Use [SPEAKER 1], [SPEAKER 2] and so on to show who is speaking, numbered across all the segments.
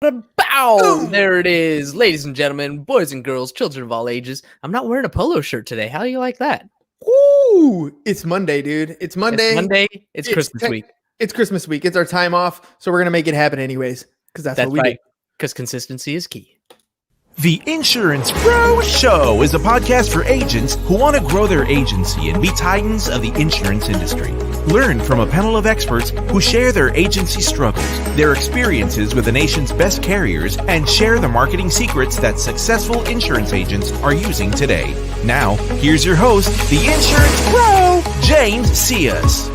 [SPEAKER 1] Bow!
[SPEAKER 2] Boom!
[SPEAKER 1] There it is. Ladies and gentlemen, boys and girls, children of all ages. I'm not wearing a polo shirt today. How do you like that?
[SPEAKER 2] Woo! It's Monday, dude. It's Monday.
[SPEAKER 1] It's Monday. It's Christmas week.
[SPEAKER 2] It's Christmas week. It's our time off, so we're gonna make it happen anyways, because that's what we
[SPEAKER 1] right.
[SPEAKER 2] do.
[SPEAKER 1] Because consistency is key.
[SPEAKER 3] The Insurance Bro Show is a podcast for agents who want to grow their agency and be titans of the insurance industry. Learn from a panel of experts who share their agency struggles, their experiences with the nation's best carriers, and share the marketing secrets that successful insurance agents are using today. Now, here's your host, the Insurance Bro, James Cias.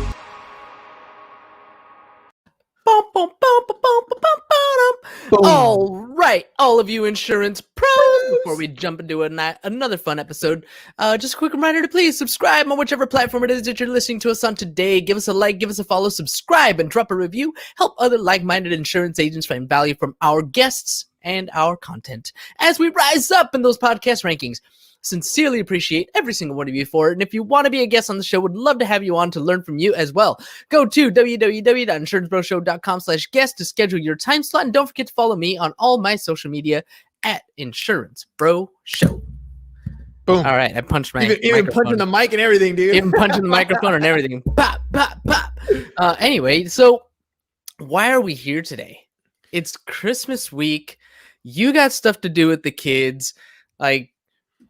[SPEAKER 1] All right, all of you insurance pros, before we jump into another fun episode, just a quick reminder to please subscribe on whichever platform it is that you're listening to us on today. Give us a like, give us a follow, subscribe, and drop a review. Help other like-minded insurance agents find value from our guests and our content as we rise up in those podcast rankings. Sincerely appreciate every single one of you for it. And if you want to be a guest on the show, would love to have you on to learn from you as well. Go to www.insurancebroshow.com/guest to schedule your time slot. And don't forget to follow me on all my social media at Insurance Bro Show.
[SPEAKER 2] Boom.
[SPEAKER 1] All right. I punched my
[SPEAKER 2] even punching the mic and everything, dude.
[SPEAKER 1] Even punching the microphone and everything. Pop, pop, pop. Anyway, so why are we here today? It's Christmas week. You got stuff to do with the kids. Like,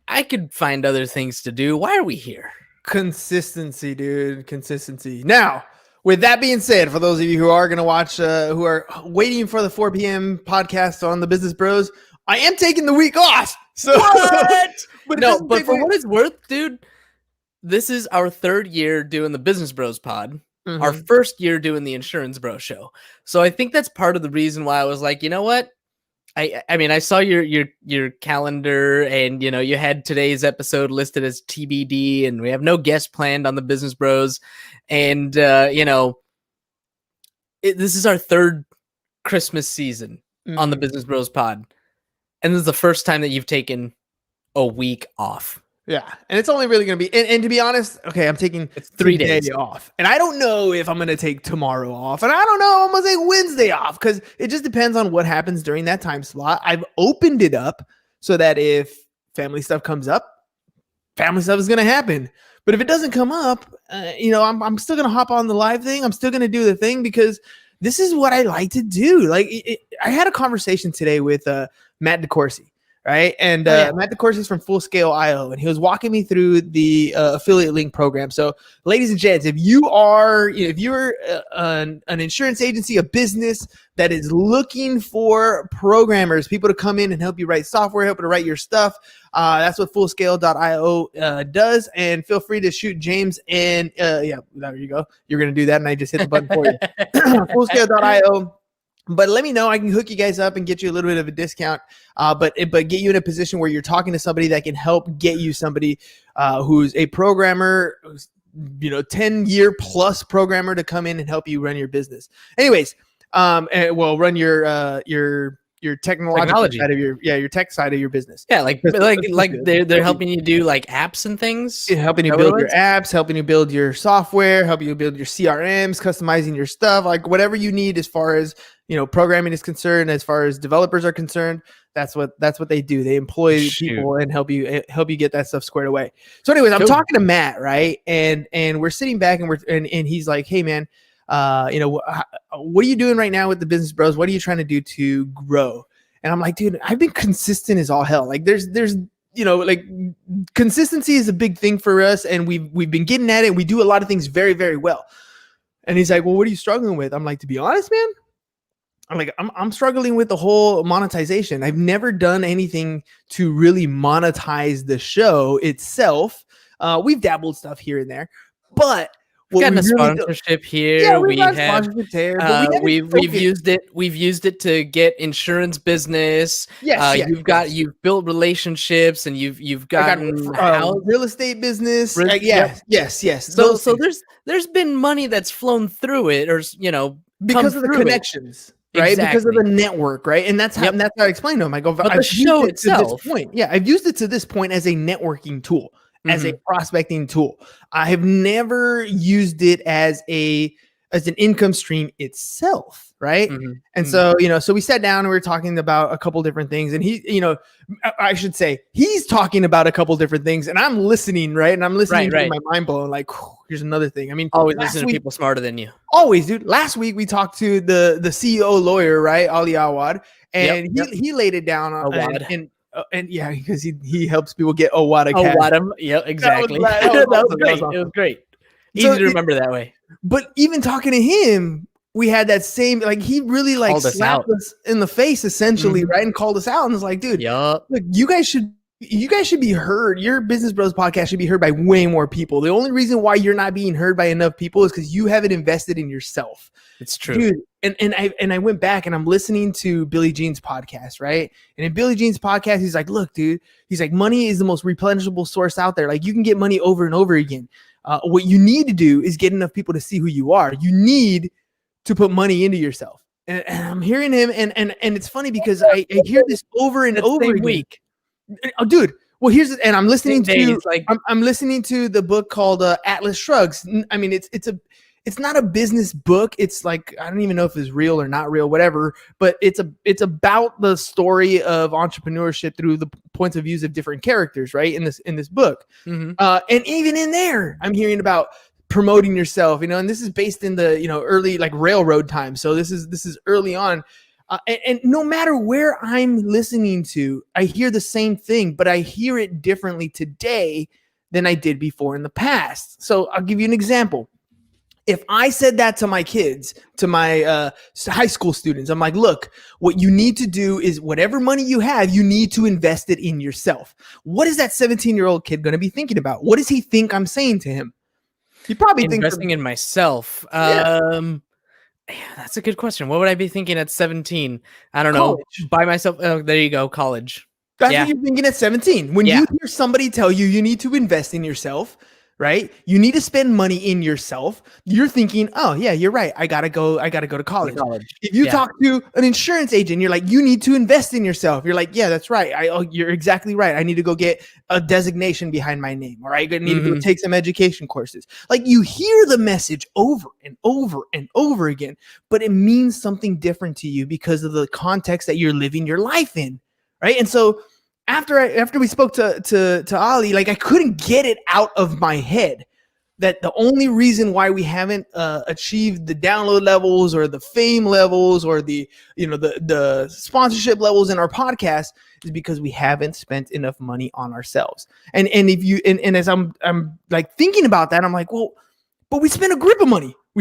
[SPEAKER 1] I could find other things to do. Why are we here?
[SPEAKER 2] Consistency, dude. Consistency. Now, with that being said, for those of you who are going to watch, who are waiting for the 4 p.m. podcast on the Business Bros, I am taking the week off. So
[SPEAKER 1] what? but for what it's worth, dude, this is our third year doing the Business Bros pod. Mm-hmm. Our first year doing the Insurance Bro Show. So I think that's part of the reason why I was like, you know what? I mean, I saw your calendar, and you had today's episode listed as TBD, and we have no guest planned on the Business Bros, and this is our third Christmas season on the Business Bros pod, and this is the first time that you've taken a week off.
[SPEAKER 2] Yeah, and it's only really going to be, and to be honest, okay, I'm taking
[SPEAKER 1] 3 days
[SPEAKER 2] off, and I don't know if I'm going to take tomorrow off, and I don't know if I'm going to take Wednesday off, because it just depends on what happens during that time slot. I've opened it up so that if family stuff comes up, family stuff is going to happen. But if it doesn't come up, I'm still going to hop on the live thing. I'm still going to do the thing, because this is what I like to do. Like, I had a conversation today with Matt DeCourcy. Right. And Matt DeCourcy is from Full Scale IO, and he was walking me through the affiliate link program. So, ladies and gents, if you're an insurance agency, a business that is looking for programmers, people to come in and help you write software, help you to write your stuff, that's what fullscale.io does. And feel free to shoot James. And there you go. You're going to do that. And I just hit the button for you. Fullscale.io. But let me know. I can hook you guys up and get you a little bit of a discount. But get you in a position where you're talking to somebody that can help get you somebody who's a programmer, 10-year plus programmer to come in and help you run your business. Anyways, run your technology side of your tech side of your business.
[SPEAKER 1] Yeah, like they're helping you do like apps and things.
[SPEAKER 2] Yeah, helping you build your apps, helping you build your software, helping you build your CRMs, customizing your stuff, like whatever you need as far as programming is concerned, as far as developers are concerned. That's what they do. They employ people and help you get that stuff squared away. So anyways, I'm talking to Matt, right? And we're sitting back and he's like, hey man, what are you doing right now with the Business Bros? What are you trying to do to grow? And I'm like, dude, I've been consistent as all hell. Like there's consistency is a big thing for us, and we've been getting at it. We do a lot of things very, very well. And he's like, well, what are you struggling with? I'm like, to be honest, man, I'm struggling with the whole monetization. I've never done anything to really monetize the show itself. We've dabbled stuff here and there, but
[SPEAKER 1] we've got a sponsorship here.
[SPEAKER 2] Yeah,
[SPEAKER 1] we've used it. We've used it to get insurance business. You've built relationships, and you've gotten
[SPEAKER 2] real estate business. Yes.
[SPEAKER 1] So there's been money that's flown through it, or
[SPEAKER 2] because of the connections. Right, exactly. Because of the network, right, and that's how I explained to him. I go,
[SPEAKER 1] but the show itself,
[SPEAKER 2] I've used it to this point as a networking tool, as a prospecting tool. I have never used it as a as an income stream itself, right?
[SPEAKER 1] Mhm.
[SPEAKER 2] And
[SPEAKER 1] Mhm.
[SPEAKER 2] so, so we sat down and we were talking about a couple different things, and I should say he's talking about a couple different things, and I'm listening, right? And I'm listening
[SPEAKER 1] Right.
[SPEAKER 2] to my mind blown, like, here's another thing. I mean,
[SPEAKER 1] Always
[SPEAKER 2] last
[SPEAKER 1] listen to
[SPEAKER 2] week-
[SPEAKER 1] people smarter than you.
[SPEAKER 2] Always, dude. Last week we talked to the CEO lawyer, right, Ali Awad, and
[SPEAKER 1] Yep.
[SPEAKER 2] he laid it down on
[SPEAKER 1] Awad.
[SPEAKER 2] and yeah, because he helps people get Owada
[SPEAKER 1] Oh,
[SPEAKER 2] cash.
[SPEAKER 1] Wadham. Yeah, exactly.
[SPEAKER 2] that
[SPEAKER 1] That
[SPEAKER 2] was
[SPEAKER 1] was
[SPEAKER 2] awesome.
[SPEAKER 1] great.
[SPEAKER 2] That was
[SPEAKER 1] It was great.
[SPEAKER 2] So
[SPEAKER 1] Easy to remember that way.
[SPEAKER 2] But even talking to him, we had that same, like, he really like
[SPEAKER 1] Called us
[SPEAKER 2] slapped
[SPEAKER 1] out.
[SPEAKER 2] us in the face essentially,
[SPEAKER 1] Mhm.
[SPEAKER 2] right, and called us out and was like, dude,
[SPEAKER 1] Yup.
[SPEAKER 2] look, you guys should be heard. Your Business Bros podcast should be heard by way more people. The only reason why you're not being heard by enough people is because you haven't invested in yourself.
[SPEAKER 1] It's true.
[SPEAKER 2] Dude, and I went back and I'm listening to Billy Jean's podcast, right? And in Billy Jean's podcast, he's like, look, dude, he's like, money is the most replenishable source out there. Like, you can get money over and over again. What you need to do is get enough people to see who you are. You need to put money into yourself. And I'm hearing him, and it's funny because I hear this over and
[SPEAKER 1] That
[SPEAKER 2] over
[SPEAKER 1] same
[SPEAKER 2] again.
[SPEAKER 1] week.
[SPEAKER 2] Oh, dude. Well, and I'm listening
[SPEAKER 1] Same day,
[SPEAKER 2] to
[SPEAKER 1] it's like
[SPEAKER 2] I'm listening to the book called Atlas Shrugs. I mean, it's not a business book. It's like, I don't even know if it's real or not real, whatever. But it's about the story of entrepreneurship through the points of views of different characters, right? In this book,
[SPEAKER 1] mhm.
[SPEAKER 2] and even in there, I'm hearing about promoting yourself, and this is based in the early, like, railroad time. So this is early on. And no matter where I'm listening to, I hear the same thing, but I hear it differently today than I did before in the past. So I'll give you an example. If I said that to my kids, to my high school students, I'm like, look, what you need to do is whatever money you have, you need to invest it in yourself. What is that 17-year-old kid going to be thinking about? What does he think I'm saying to him? He probably thinks
[SPEAKER 1] Investing in myself. Yeah, that's a good question. What would I be thinking at 17? I don't know.
[SPEAKER 2] College.
[SPEAKER 1] By myself. Oh, there you go. College.
[SPEAKER 2] That's
[SPEAKER 1] Yeah.
[SPEAKER 2] what you're thinking at 17. When
[SPEAKER 1] Yeah.
[SPEAKER 2] you hear somebody tell you need to invest in yourself, right? You need to spend money in yourself. You're thinking, oh yeah, you're right. I gotta go to college. If you
[SPEAKER 1] Yeah.
[SPEAKER 2] talk to an insurance agent, you're like, you need to invest in yourself. You're like, yeah, that's right. You're exactly right. I need to go get a designation behind my name, or I need to go take some education courses. Like, you hear the message over and over and over again, but it means something different to you because of the context that you're living your life in, right? And so after we spoke to Ali, like, I couldn't get it out of my head that the only reason why we haven't achieved the download levels or the fame levels or the sponsorship levels in our podcast is because we haven't spent enough money on ourselves. And if you and as I'm like thinking about that, I'm like, well, but we spent a grip of money. I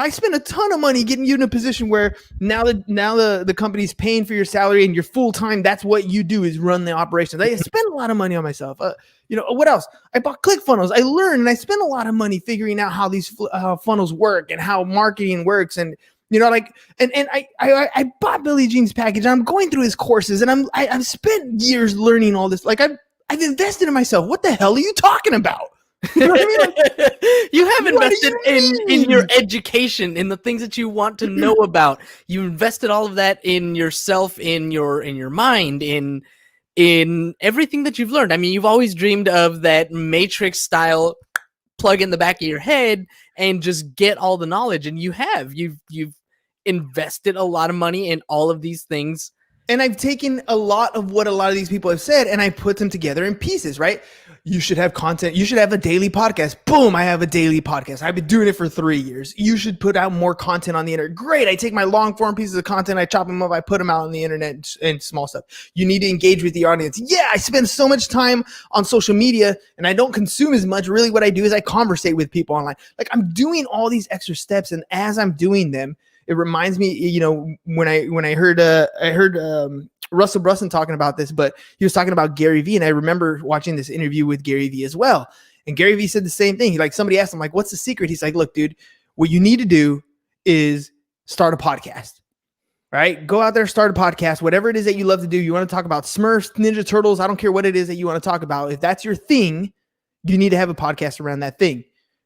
[SPEAKER 2] spent a ton of money getting you in a position where now the company's paying for your salary and you're full time. That's what you do, is run the operations. I spent a lot of money on myself. What else? I bought ClickFunnels. I learned and I spent a lot of money figuring out how these funnels work and how marketing works. And I bought Billy Jean's package. And I'm going through his courses and I've spent years learning all this. Like, I've invested in myself. What the hell are you talking about? You know what I mean? Like,
[SPEAKER 1] you have
[SPEAKER 2] what do
[SPEAKER 1] invested
[SPEAKER 2] you
[SPEAKER 1] in your
[SPEAKER 2] mean?
[SPEAKER 1] education, in the things that you want to know about. You invested all of that in yourself, in your mind, in everything that you've learned. I mean, you've always dreamed of that Matrix style plug in the back of your head and just get all the knowledge, and you've invested a lot of money in all of these things.
[SPEAKER 2] And I've taken a lot of what a lot of these people have said and I put them together in pieces, right? You should have content. You should have a daily podcast. Boom, I have a daily podcast. I've been doing it for 3 years. You should put out more content on the internet. Great. I take my long form pieces of content, I chop them up, I put them out on the internet and small stuff. You need to engage with the audience. Yeah, I spend so much time on social media and I don't consume as much. Really what I do is I conversate with people online. Like, I'm doing all these extra steps, and as I'm doing them, it reminds me, when I heard Russell Brunson talking about this, but he was talking about Gary Vee, and I remember watching this interview with Gary Vee as well. And Gary Vee said the same thing. Somebody asked him, like, what's the secret? He's like, look, dude, what you need to do is start a podcast, right? Go out there, start a podcast, whatever it is that you love to do. You want to talk about Smurfs, Ninja Turtles. I don't care what it is that you want to talk about. If that's your thing, you need to have a podcast around that thing.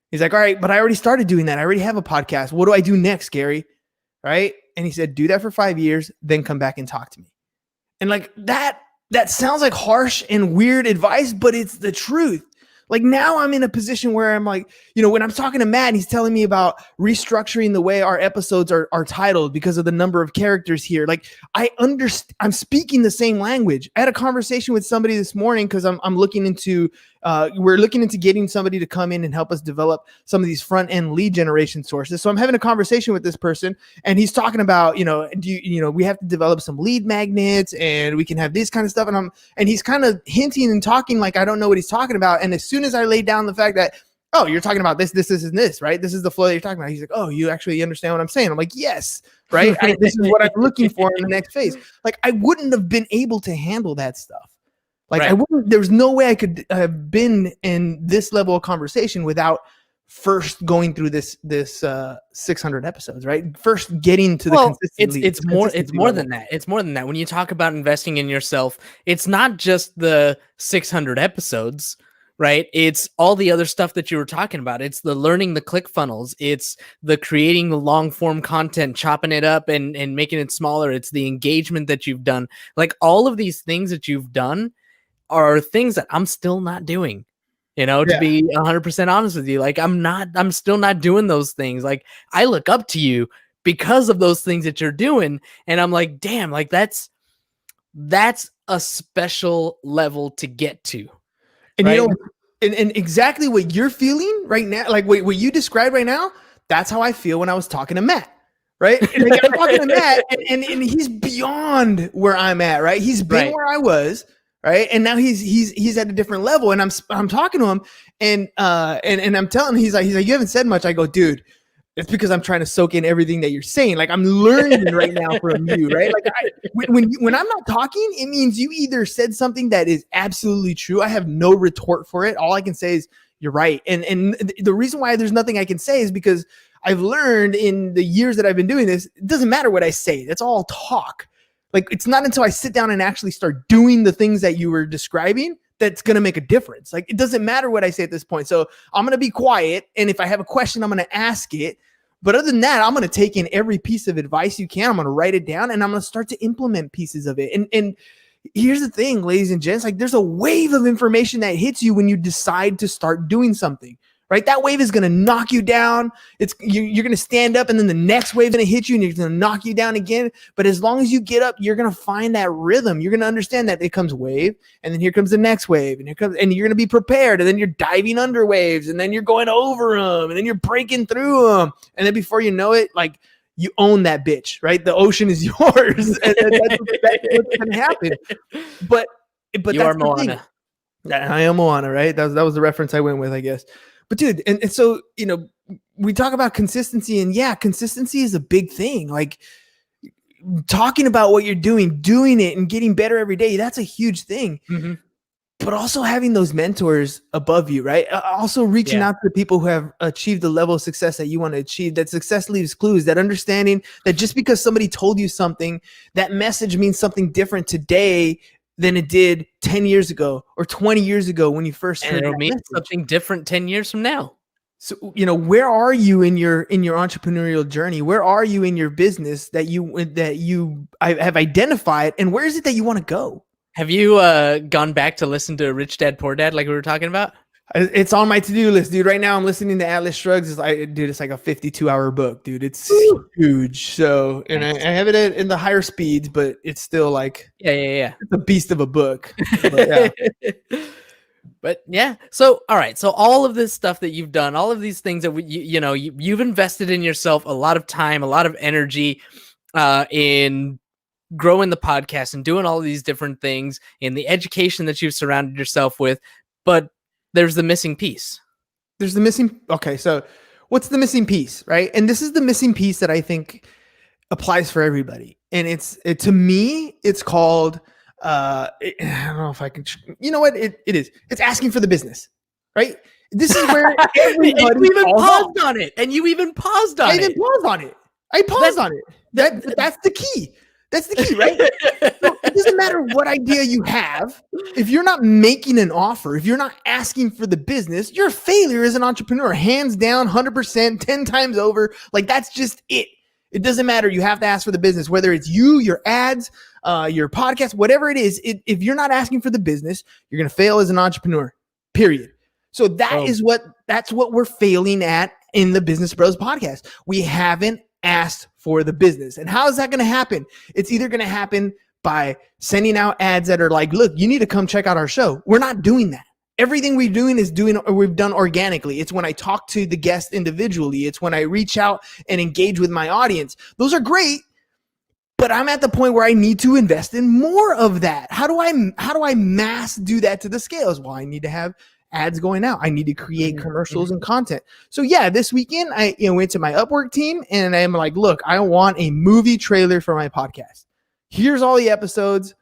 [SPEAKER 2] He's like, all right, but I already started doing that. I already have a podcast. What do I do next, Gary? Right? And he said, do that for 5 years, then come back and talk to me. And like that sounds like harsh and weird advice, but it's the truth. Like now I'm in a position where I'm like, when I'm talking to Matt and he's telling me about restructuring the way our episodes are titled because of the number of characters here. Like I understand, I'm speaking the same language. I had a conversation with somebody this morning because I'm looking into, we're looking into getting somebody to come in and help us develop some of these front end lead generation sources. So I'm having a conversation with this person and he's talking about, we have to develop some lead magnets and we can have this kind of stuff. And he's kind of hinting and talking like, I don't know what he's talking about. And as soon as I lay down the fact that, oh, you're talking about this, and this, right? This is the flow that you're talking about. He's like, oh, you actually understand what I'm saying? I'm like, yes, right? This is what I'm looking for in the next phase. Like I wouldn't have been able to handle that stuff. Like
[SPEAKER 1] right.
[SPEAKER 2] There's no way I could have been in this level of conversation without first going through this 600 episodes, right? First getting to the consistency.
[SPEAKER 1] It's more than that. It's more than that. When you talk about investing in yourself, it's not just the 600 episodes, right? It's all the other stuff that you were talking about. It's the learning the ClickFunnels. It's the creating the long form content, chopping it up and making it smaller. It's the engagement that you've done. Like all of these things that you've done are things that I'm still not doing. To be 100% honest with you, like I'm still not doing those things. Like I look up to you because of those things that you're doing. And I'm like, damn, like that's a special level to get to.
[SPEAKER 2] And
[SPEAKER 1] right?
[SPEAKER 2] And exactly what you're feeling right now, like what you described right now, that's how I feel when I was talking to Matt. Right. And like, I'm talking to Matt and he's beyond where I'm at. Right. He's been where I was. Right. And now he's at a different level and I'm talking to him and I'm telling him, he's like, you haven't said much. I go, dude, it's because I'm trying to soak in everything that you're saying. Like I'm learning right now from you. Right. Like when I'm not talking, it means you either said something that is absolutely true. I have no retort for it. All I can say is you're right. And the reason why there's nothing I can say is because I've learned in the years that I've been doing this, it doesn't matter what I say. That's all talk. Like, it's not until I sit down and actually start doing the things that you were describing that's going to make a difference. Like, it doesn't matter what I say at this point. So I'm going to be quiet. And if I have a question, I'm going to ask it. But other than that, I'm going to take in every piece of advice you can. I'm going to write it down and I'm going to start to implement pieces of it. And here's the thing, ladies and gents, like there's a wave of information that hits you when you decide to start doing something. Right? That wave is going to knock you down. You're going to stand up and then the next wave is going to hit you and you're going to knock you down again. But as long as you get up, you're going to find that rhythm. You're going to understand that it comes wave and then here comes the next wave and you're going to be prepared and then you're diving under waves and then you're going over them and then you're breaking through them. And then before you know it, like you own that bitch, right? The ocean is yours. And that's what's going to happen. But
[SPEAKER 1] you are Moana.
[SPEAKER 2] I am Moana, right? That was the reference I went with, I guess. But dude, and so, we talk about consistency and consistency is a big thing. Like talking about what you're doing it and getting better every day. That's a huge thing. Mm-hmm. But also having those mentors above you, right? Also reaching out to the people who have achieved the level of success that you want to achieve. That success leaves clues, that understanding that just because somebody told you something, that message means something different today than it did 10 years ago or 20 years ago when you first heard
[SPEAKER 1] it'll mean something different 10 years from now.
[SPEAKER 2] So, where are you in your entrepreneurial journey? Where are you in your business that I have identified, and where is it that you want to go?
[SPEAKER 1] Have you gone back to listen to Rich Dad Poor Dad like we were talking about?
[SPEAKER 2] It's on my to-do list, dude. Right now I'm listening to Atlas Shrugs. It's like a 52-hour book, dude. It's huge. So, and I have it in the higher speeds, but it's still like,
[SPEAKER 1] yeah.
[SPEAKER 2] It's a beast of a book. But,
[SPEAKER 1] But yeah. So, all right. So all of this stuff that you've done, all of these things that you've invested in yourself, a lot of time, a lot of energy, in growing the podcast and doing all of these different things in the education that you've surrounded yourself with. But there's the missing piece.
[SPEAKER 2] Okay, so what's the missing piece, right? And this is the missing piece that I think applies for everybody. And to me, it's called, I don't know if I can, it is. It's asking for the business, right? This is where everybody
[SPEAKER 1] you even paused on it. And you even paused on it.
[SPEAKER 2] I even paused on it. I paused on it. That's the key. That's the key, right? So it doesn't matter what idea you have. If you're not making an offer, if you're not asking for the business, you're a failure as an entrepreneur, hands down, 100%, 10 times over. Like that's just it. It doesn't matter. You have to ask for the business, whether it's you, your ads, your podcast, whatever it is. If you're not asking for the business, you're going to fail as an entrepreneur, period. So that's what we're failing at in the Business Bros podcast. We haven't asked for the business. And how is that going to happen? It's either going to happen by sending out ads that are like, look, you need to come check out our show. We're not doing that. Everything we've done organically. It's when I talk to the guest individually. It's when I reach out and engage with my audience. Those are great, but I'm at the point where I need to invest in more of that. How do I mass do that to the scales? Well, I need to have ads going out. I need to create commercials and content. So yeah, this weekend I went to my Upwork team and I'm like, look, I want a movie trailer for my podcast. Here's all the episodes.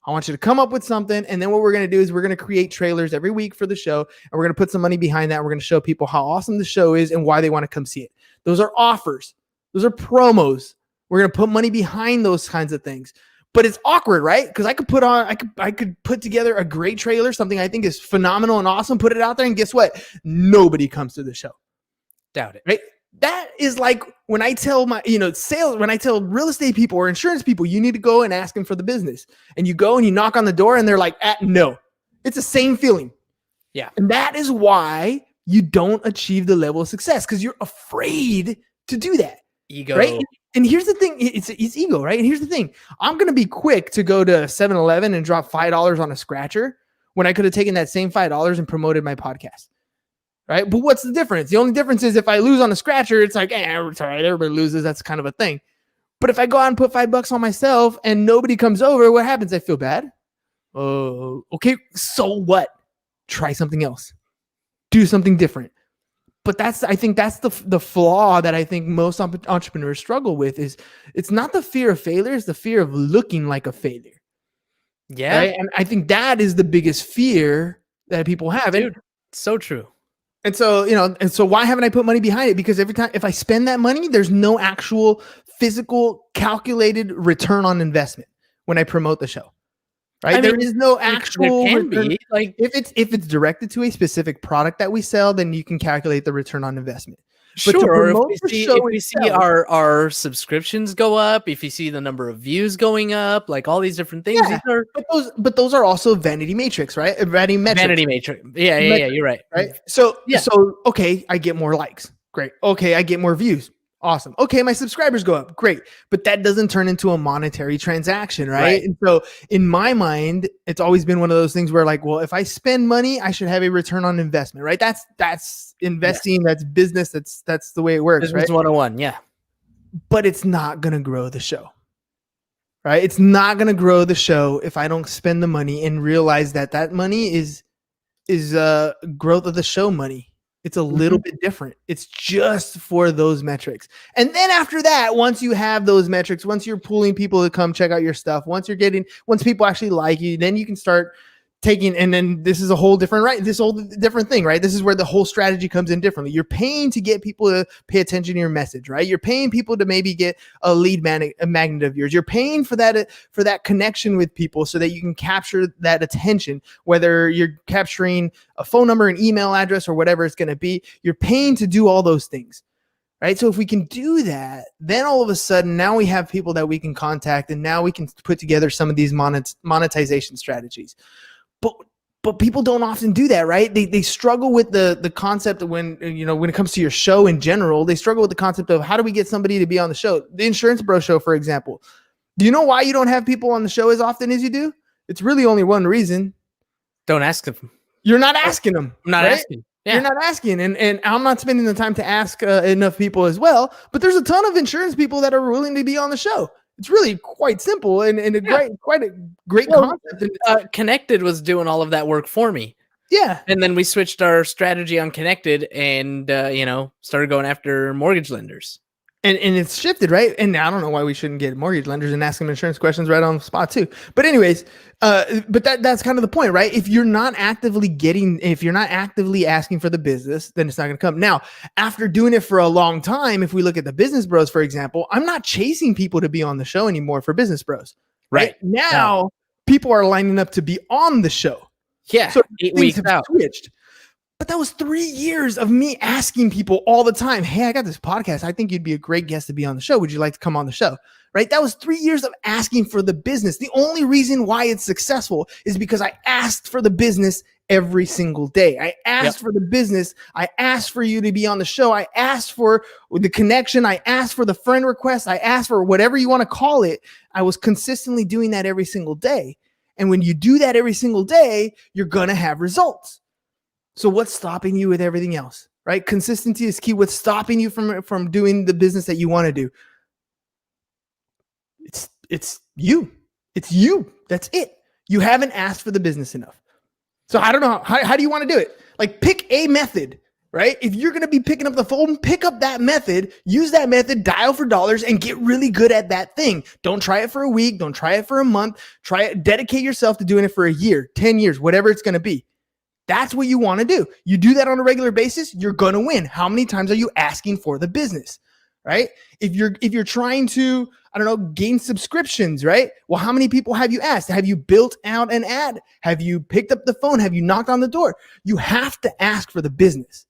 [SPEAKER 2] I want you to come up with something. And then what we're going to do is we're going to create trailers every week for the show. And we're going to put some money behind that. We're going to show people how awesome the show is and why they want to come see it. Those are offers. Those are promos. We're going to put money behind those kinds of things. But it's awkward, right? Because I could put together a great trailer, something I think is phenomenal and awesome, put it out there. And guess what? Nobody comes to the show.
[SPEAKER 1] Doubt it.
[SPEAKER 2] Right? That is like when I tell my, when I tell real estate people or insurance people, you need to go and ask them for the business. And you go and you knock on the door and they're like, no. It's the same feeling.
[SPEAKER 1] Yeah.
[SPEAKER 2] And that is why you don't achieve the level of success, because you're afraid to do that.
[SPEAKER 1] Ego.
[SPEAKER 2] Right? And here's the thing. It's ego, right? And here's the thing. I'm going to be quick to go to 7-Eleven and drop $5 on a scratcher when I could have taken that same $5 and promoted my podcast. Right. But what's the difference? The only difference is if I lose on a scratcher, it's like, it's all right. Everybody loses. That's kind of a thing. But if I go out and put $5 on myself and nobody comes over, what happens? I feel bad. Oh, okay. So what? Try something else. Do something different. But I think that's the flaw that I think most entrepreneurs struggle with is it's not the fear of failure. It's the fear of looking like a failure.
[SPEAKER 1] Yeah.
[SPEAKER 2] Right? And I think that is the biggest fear that people have.
[SPEAKER 1] Dude, so true.
[SPEAKER 2] And so, why haven't I put money behind it? Because every time, if I spend that money, there's no actual physical calculated return on investment when I promote the show, right? There is no actual return.
[SPEAKER 1] Like
[SPEAKER 2] if it's directed to a specific product that we sell, then you can calculate the return on investment. But
[SPEAKER 1] sure, if we see our subscriptions go up, if you see the number of views going up, like all these different things,
[SPEAKER 2] but those are also vanity metrics, right? Vanity
[SPEAKER 1] metric. Yeah, you're right.
[SPEAKER 2] Right. So okay, I get more likes. Great. Okay, I get more views. Awesome. Okay, my subscribers go up. Great. But that doesn't turn into a monetary transaction, right? And so in my mind, it's always been one of those things where like, well, if I spend money, I should have a return on investment, right? That's investing, that's business, that's the way it works,
[SPEAKER 1] business
[SPEAKER 2] right?
[SPEAKER 1] 101, yeah.
[SPEAKER 2] But it's not going to grow the show. Right? It's not going to grow the show if I don't spend the money and realize that money is growth of the show money. It's a little bit different. It's just for those metrics. And then after that, once you have those metrics, once you're pulling people to come check out your stuff, once people actually like you, then you can start taking, and then this is a whole different, right? This whole different thing, right? This is where the whole strategy comes in differently. You're paying to get people to pay attention to your message, right? You're paying people to maybe get a lead magnet of yours. You're paying for that connection with people so that you can capture that attention, whether you're capturing a phone number, an email address, or whatever it's going to be. You're paying to do all those things. Right. So if we can do that, then all of a sudden now we have people that we can contact, and now we can put together some of these monetization strategies. But people don't often do that, right? They struggle with the concept of when it comes to your show in general, they struggle with the concept of how do we get somebody to be on the show? The Insurance Bro Show, for example. Do you know why you don't have people on the show as often as you do? It's really only one reason.
[SPEAKER 1] Don't ask them.
[SPEAKER 2] You're not asking them.
[SPEAKER 1] I'm not asking. Yeah.
[SPEAKER 2] You're not asking. And I'm not spending the time to ask enough people as well. But there's a ton of insurance people that are willing to be on the show. It's really quite simple and quite a great concept.
[SPEAKER 1] Connected was doing all of that work for me.
[SPEAKER 2] Yeah.
[SPEAKER 1] And then we switched our strategy on Connected and, started going after mortgage lenders.
[SPEAKER 2] And it's shifted, right? And I don't know why we shouldn't get mortgage lenders and ask them insurance questions right on the spot too. But anyways, but that's kind of the point, right? If you're not actively asking for the business, then it's not going to come. Now, after doing it for a long time, if we look at the Business Bros, for example, I'm not chasing people to be on the show anymore for Business Bros. Right? Now, people are lining up to be on the show.
[SPEAKER 1] Yeah.
[SPEAKER 2] So
[SPEAKER 1] 8 weeks out.
[SPEAKER 2] Switched. But that was 3 years of me asking people all the time, hey, I got this podcast. I think you'd be a great guest to be on the show. Would you like to come on the show? right? That was 3 years of asking for the business. The only reason why it's successful is because I asked for the business every single day. I asked for the business. I asked for you to be on the show. I asked for the connection. I asked for the friend request. I asked for whatever you want to call it. I was consistently doing that every single day. And when you do that every single day, you're going to have results. So what's stopping you with everything else, right? Consistency is key. What's stopping you from doing the business that you want to do? It's you. It's you. That's it. You haven't asked for the business enough. So I don't know. How do you want to do it? Like, pick a method, right? If you're going to be picking up the phone, pick up that method, use that method, dial for dollars, and get really good at that thing. Don't try it for a week. Don't try it for a month. Try it. Dedicate yourself to doing it for a year, 10 years, whatever it's going to be. That's what you want to do. You do that on a regular basis, you're going to win. How many times are you asking for the business, right? If you're trying to, I don't know, gain subscriptions, right? Well, how many people have you asked? Have you built out an ad? Have you picked up the phone? Have you knocked on the door? You have to ask for the business,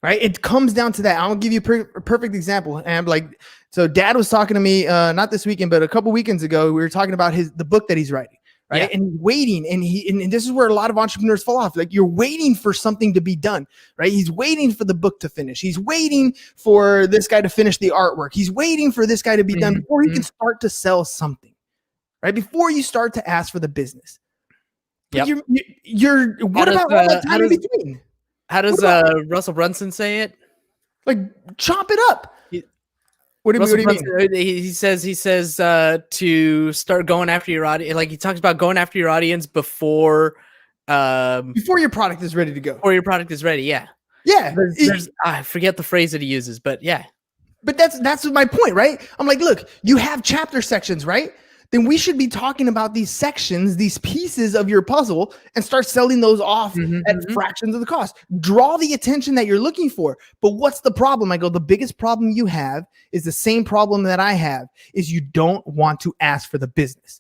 [SPEAKER 2] right? It comes down to that. I'll give you a perfect example. And so Dad was talking to me, not this weekend, but a couple weekends ago. We were talking about the book that he's writing. Right. Yeah. And waiting. And this is where a lot of entrepreneurs fall off. Like, you're waiting for something to be done, right? He's waiting for the book to finish. He's waiting for this guy to finish the artwork. He's waiting for this guy to be done before he can start to sell something, right? Before you start to ask for the business. Yep. You're what about all the time in between?
[SPEAKER 1] How does Russell Brunson say it?
[SPEAKER 2] Like, chop it up. What do you mean?
[SPEAKER 1] He says to start going after your audience. Like, he talks about going after your audience before
[SPEAKER 2] your product is ready to go.
[SPEAKER 1] Before your product is ready, yeah.
[SPEAKER 2] Yeah.
[SPEAKER 1] I forget the phrase that he uses, but yeah.
[SPEAKER 2] But that's my point, right? I'm like, look, you have chapter sections, right? Then we should be talking about these sections, these pieces of your puzzle, and start selling those off at fractions of the cost. Draw the attention that you're looking for. But what's the problem? I go, the biggest problem you have is the same problem that I have, is you don't want to ask for the business,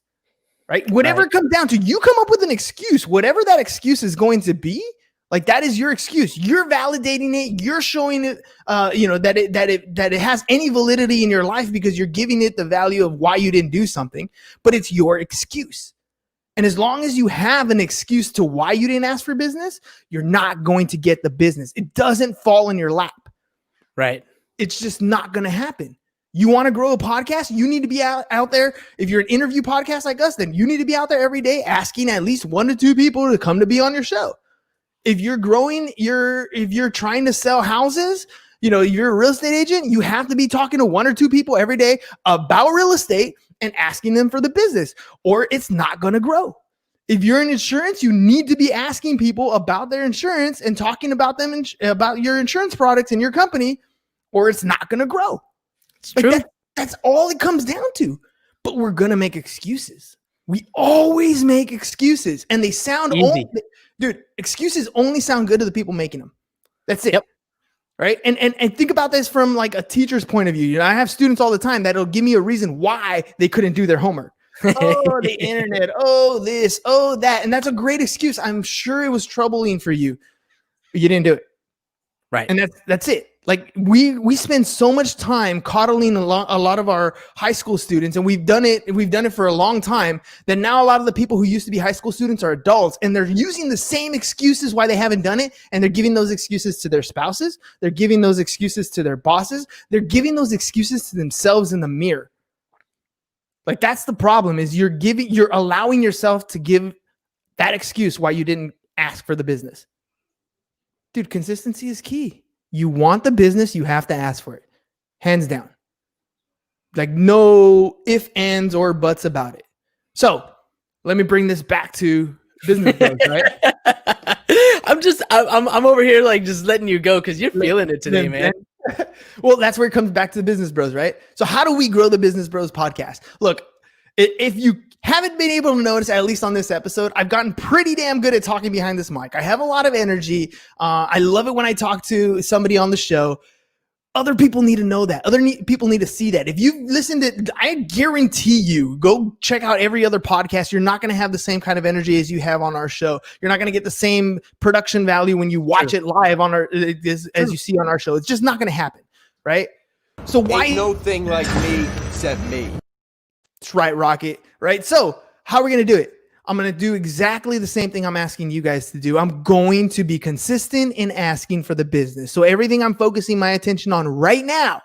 [SPEAKER 2] right? Whatever it comes down to, you come up with an excuse, whatever that excuse is going to be. Like, that is your excuse. You're validating it. You're showing it, that it has any validity in your life because you're giving it the value of why you didn't do something. But it's your excuse. And as long as you have an excuse to why you didn't ask for business, you're not going to get the business. It doesn't fall in your lap.
[SPEAKER 1] Right.
[SPEAKER 2] It's just not going to happen. You want to grow a podcast? You need to be out there. If you're an interview podcast like us, then you need to be out there every day asking at least 1 to 2 people to come to be on your show. If you're growing, if you're trying to sell houses, you're a real estate agent, you have to be talking to 1 or 2 people every day about real estate and asking them for the business, or it's not going to grow. If you're in insurance, you need to be asking people about their insurance and talking about them about your insurance products in your company, or it's not going to grow.
[SPEAKER 1] It's true.
[SPEAKER 2] That's all it comes down to. But we're going to make excuses. We always make excuses, and they sound
[SPEAKER 1] easy.
[SPEAKER 2] Dude, excuses only sound good to the people making them. That's it.
[SPEAKER 1] Yep.
[SPEAKER 2] Right. And think about this from like a teacher's point of view. I have students all the time that'll give me a reason why they couldn't do their homework. Oh, the internet. Oh, this. Oh, that. And that's a great excuse. I'm sure it was troubling for you, but you didn't do it.
[SPEAKER 1] Right.
[SPEAKER 2] And that's it. Like, we spend so much time coddling a lot of our high school students, and we've done it for a long time, that now a lot of the people who used to be high school students are adults, and they're using the same excuses why they haven't done it, and they're giving those excuses to their spouses, they're giving those excuses to their bosses, they're giving those excuses to themselves in the mirror. Like, that's the problem, is you're allowing yourself to give that excuse why you didn't ask for the business. Dude, consistency is key. You want the business, you have to ask for it. Hands down. Like, no ifs, ands, or buts about it. So let me bring this back to business bros, right?
[SPEAKER 1] I'm over here like just letting you go because you're feeling it today, man.
[SPEAKER 2] Well, that's where it comes back to the Business Bros, right? So how do we grow the Business Bros podcast? Look, if you haven't been able to notice, at least on this episode, I've gotten pretty damn good at talking behind this mic. I have a lot of energy. I love it when I talk to somebody on the show. Other people need to know that. People need to see that. If you've listened to, I guarantee you, go check out every other podcast. You're not going to have the same kind of energy as you have on our show. You're not going to get the same production value when you watch it live on our as you see on our show. It's just not going to happen, right? So why?
[SPEAKER 4] Ain't no thing like me except me.
[SPEAKER 2] That's right, Rocket. Right. So how are we going to do it? I'm going to do exactly the same thing I'm asking you guys to do. I'm going to be consistent in asking for the business. So everything I'm focusing my attention on right now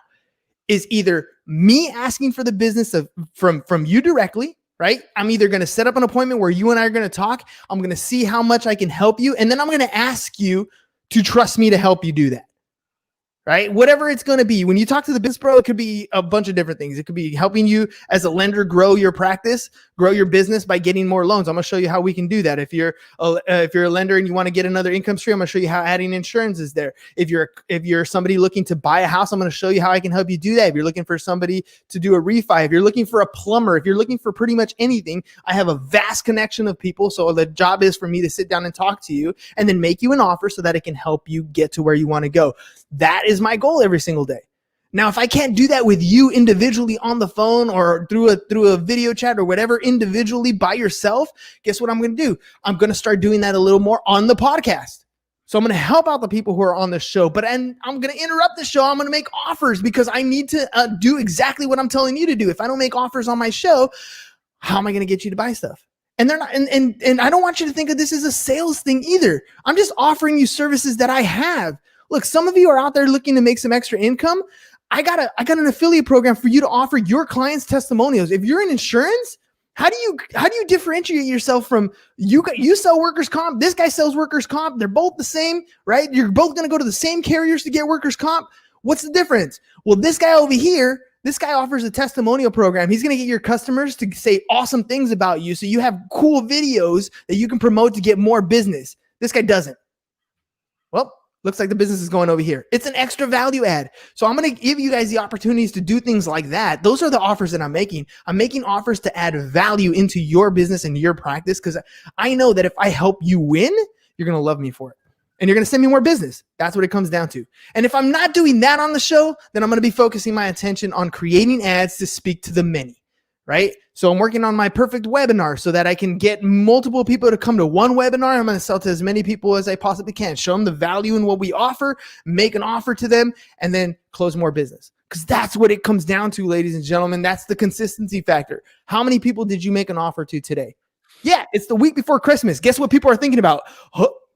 [SPEAKER 2] is either me asking for the business from you directly, right? I'm either going to set up an appointment where you and I are going to talk. I'm going to see how much I can help you. And then I'm going to ask you to trust me to help you do that. Right? Whatever it's going to be. When you talk to the business bro, it could be a bunch of different things. It could be helping you as a lender grow your practice, grow your business by getting more loans. I'm going to show you how we can do that. If you're a lender and you want to get another income stream, I'm going to show you how adding insurance is there. If you're somebody looking to buy a house, I'm going to show you how I can help you do that. If you're looking for somebody to do a refi, if you're looking for a plumber, if you're looking for pretty much anything, I have a vast connection of people. So the job is for me to sit down and talk to you and then make you an offer so that it can help you get to where you want to go. That is my goal every single day. Now, if I can't do that with you individually on the phone or through a video chat or whatever, individually by yourself, guess what I'm going to do? I'm going to start doing that a little more on the podcast. So I'm going to help out the people who are on the show, and I'm going to interrupt the show. I'm going to make offers because I need to do exactly what I'm telling you to do. If I don't make offers on my show, how am I going to get you to buy stuff? And they're not, and I don't want you to think of this as a sales thing either. I'm just offering you services that I have. Look, some of you are out there looking to make some extra income. I got an affiliate program for you to offer your clients testimonials. If you're in insurance, how do you differentiate yourself from you sell workers' comp, this guy sells workers' comp, they're both the same, right? You're both going to go to the same carriers to get workers' comp. What's the difference? Well, this guy over here, this guy offers a testimonial program. He's going to get your customers to say awesome things about you so you have cool videos that you can promote to get more business. This guy doesn't. Well, looks like the business is going over here. It's an extra value add. So I'm going to give you guys the opportunities to do things like that. Those are the offers that I'm making. I'm making offers to add value into your business and your practice because I know that if I help you win, you're going to love me for it. And you're going to send me more business. That's what it comes down to. And if I'm not doing that on the show, then I'm going to be focusing my attention on creating ads to speak to the many. Right? So I'm working on my perfect webinar so that I can get multiple people to come to one webinar. I'm going to sell to as many people as I possibly can, show them the value in what we offer, make an offer to them, and then close more business. Because that's what it comes down to, ladies and gentlemen. That's the consistency factor. How many people did you make an offer to today? Yeah, it's the week before Christmas. Guess what people are thinking about?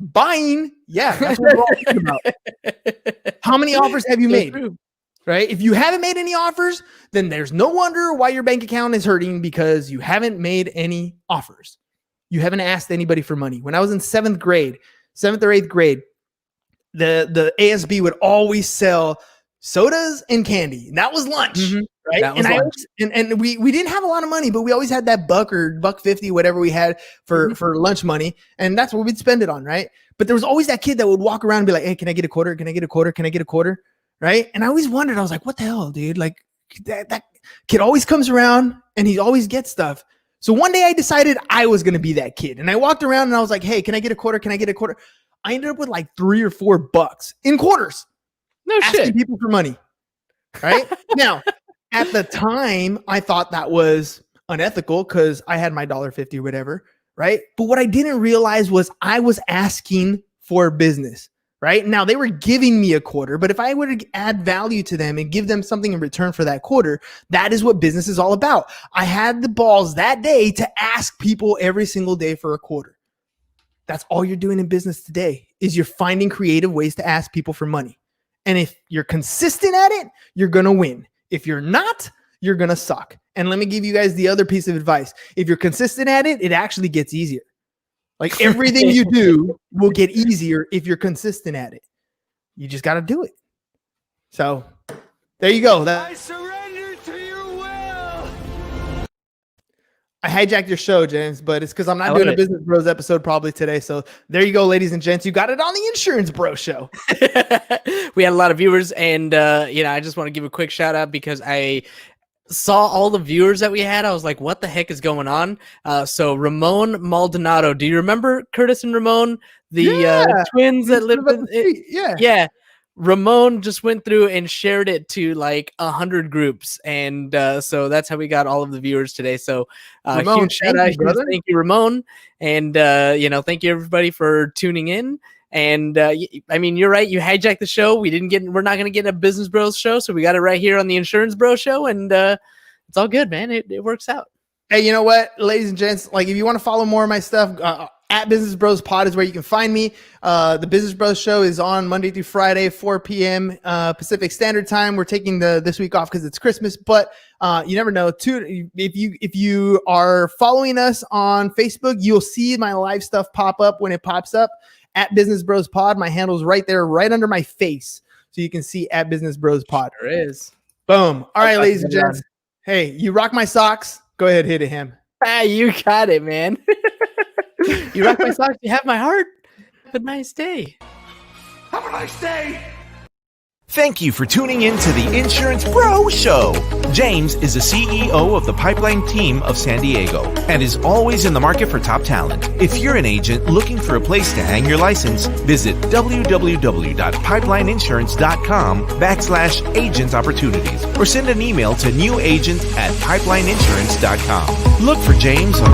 [SPEAKER 2] Buying. Yeah, that's what we're all thinking about. How many offers have you made? Right? If you haven't made any offers, then there's no wonder why your bank account is hurting because you haven't made any offers. You haven't asked anybody for money. When I was in 7th or 8th grade, the ASB would always sell sodas and candy. And that was lunch. Mm-hmm. Right. And lunch. We didn't have a lot of money, but we always had that $1 or $1.50, whatever we had for lunch money. And that's what we'd spend it on. Right. But there was always that kid that would walk around and be like, hey, can I get a quarter? Can I get a quarter? Can I get a quarter? Right. And I always wondered, I was like, what the hell, dude? Like that kid always comes around and he always gets stuff. So one day I decided I was going to be that kid. And I walked around and I was like, hey, can I get a quarter? Can I get a quarter? I ended up with like $3 or $4 in quarters.
[SPEAKER 1] No
[SPEAKER 2] asking
[SPEAKER 1] shit.
[SPEAKER 2] people for money. Right. Now, at the time, I thought that was unethical because I had my $1.50 or whatever. Right. But what I didn't realize was I was asking for business. Right now, they were giving me a quarter, but if I were to add value to them and give them something in return for that quarter, that is what business is all about. I had the balls that day to ask people every single day for a quarter. That's all you're doing in business today is you're finding creative ways to ask people for money. And if you're consistent at it, you're going to win. If you're not, you're going to suck. And let me give you guys the other piece of advice. If you're consistent at it, it actually gets easier. Like everything you do will get easier if you're consistent at it. You just got to do it. So there you go.
[SPEAKER 4] I surrender to your will.
[SPEAKER 2] I hijacked your show, James, but it's because I'm not doing a Business Bros episode probably today. So there you go, ladies and gents. You got it on the Insurance Bro Show.
[SPEAKER 1] We had a lot of viewers, and I just want to give a quick shout out because I saw all the viewers that we had. I was like, what the heck is going on? So Ramon Maldonado, do you remember Curtis and Ramon, the twins that lived in it? Yeah. Ramon just went through and shared it to like 100 groups. And so that's how we got all of the viewers today. So
[SPEAKER 2] Ramon,
[SPEAKER 1] huge shout out. Thank you, Ramon. And, thank you everybody for tuning in. And I mean, you're right. You hijacked the show. We're not going to get a Business Bros show. So we got it right here on the Insurance Bro Show. And it's all good, man. It works out.
[SPEAKER 2] Hey, you know what, ladies and gents? Like, if you want to follow more of my stuff, at Business Bros Pod is where you can find me. The Business Bros Show is on Monday through Friday, 4 p.m. Pacific Standard Time. We're taking this week off because it's Christmas, but you never know. If you are following us on Facebook, you'll see my live stuff pop up when it pops up at Business Bros Pod. My handle's right there, right under my face, so you can see at Business Bros Pod.
[SPEAKER 1] There is.
[SPEAKER 2] Boom. All right, ladies and gents. Hey, you rock my socks. Go ahead, hit it, him.
[SPEAKER 1] Ah, you got it, man. You rock my socks. You have my heart. Have a nice day.
[SPEAKER 4] Have a nice day.
[SPEAKER 3] Thank you for tuning in to the Insurance Bro Show. James is the CEO of the Pipeline team of San Diego and is always in the market for top talent. If you're an agent looking for a place to hang your license, visit www.pipelineinsurance.com/agent opportunities or send an email to newagent@pipelineinsurance.com. Look for James on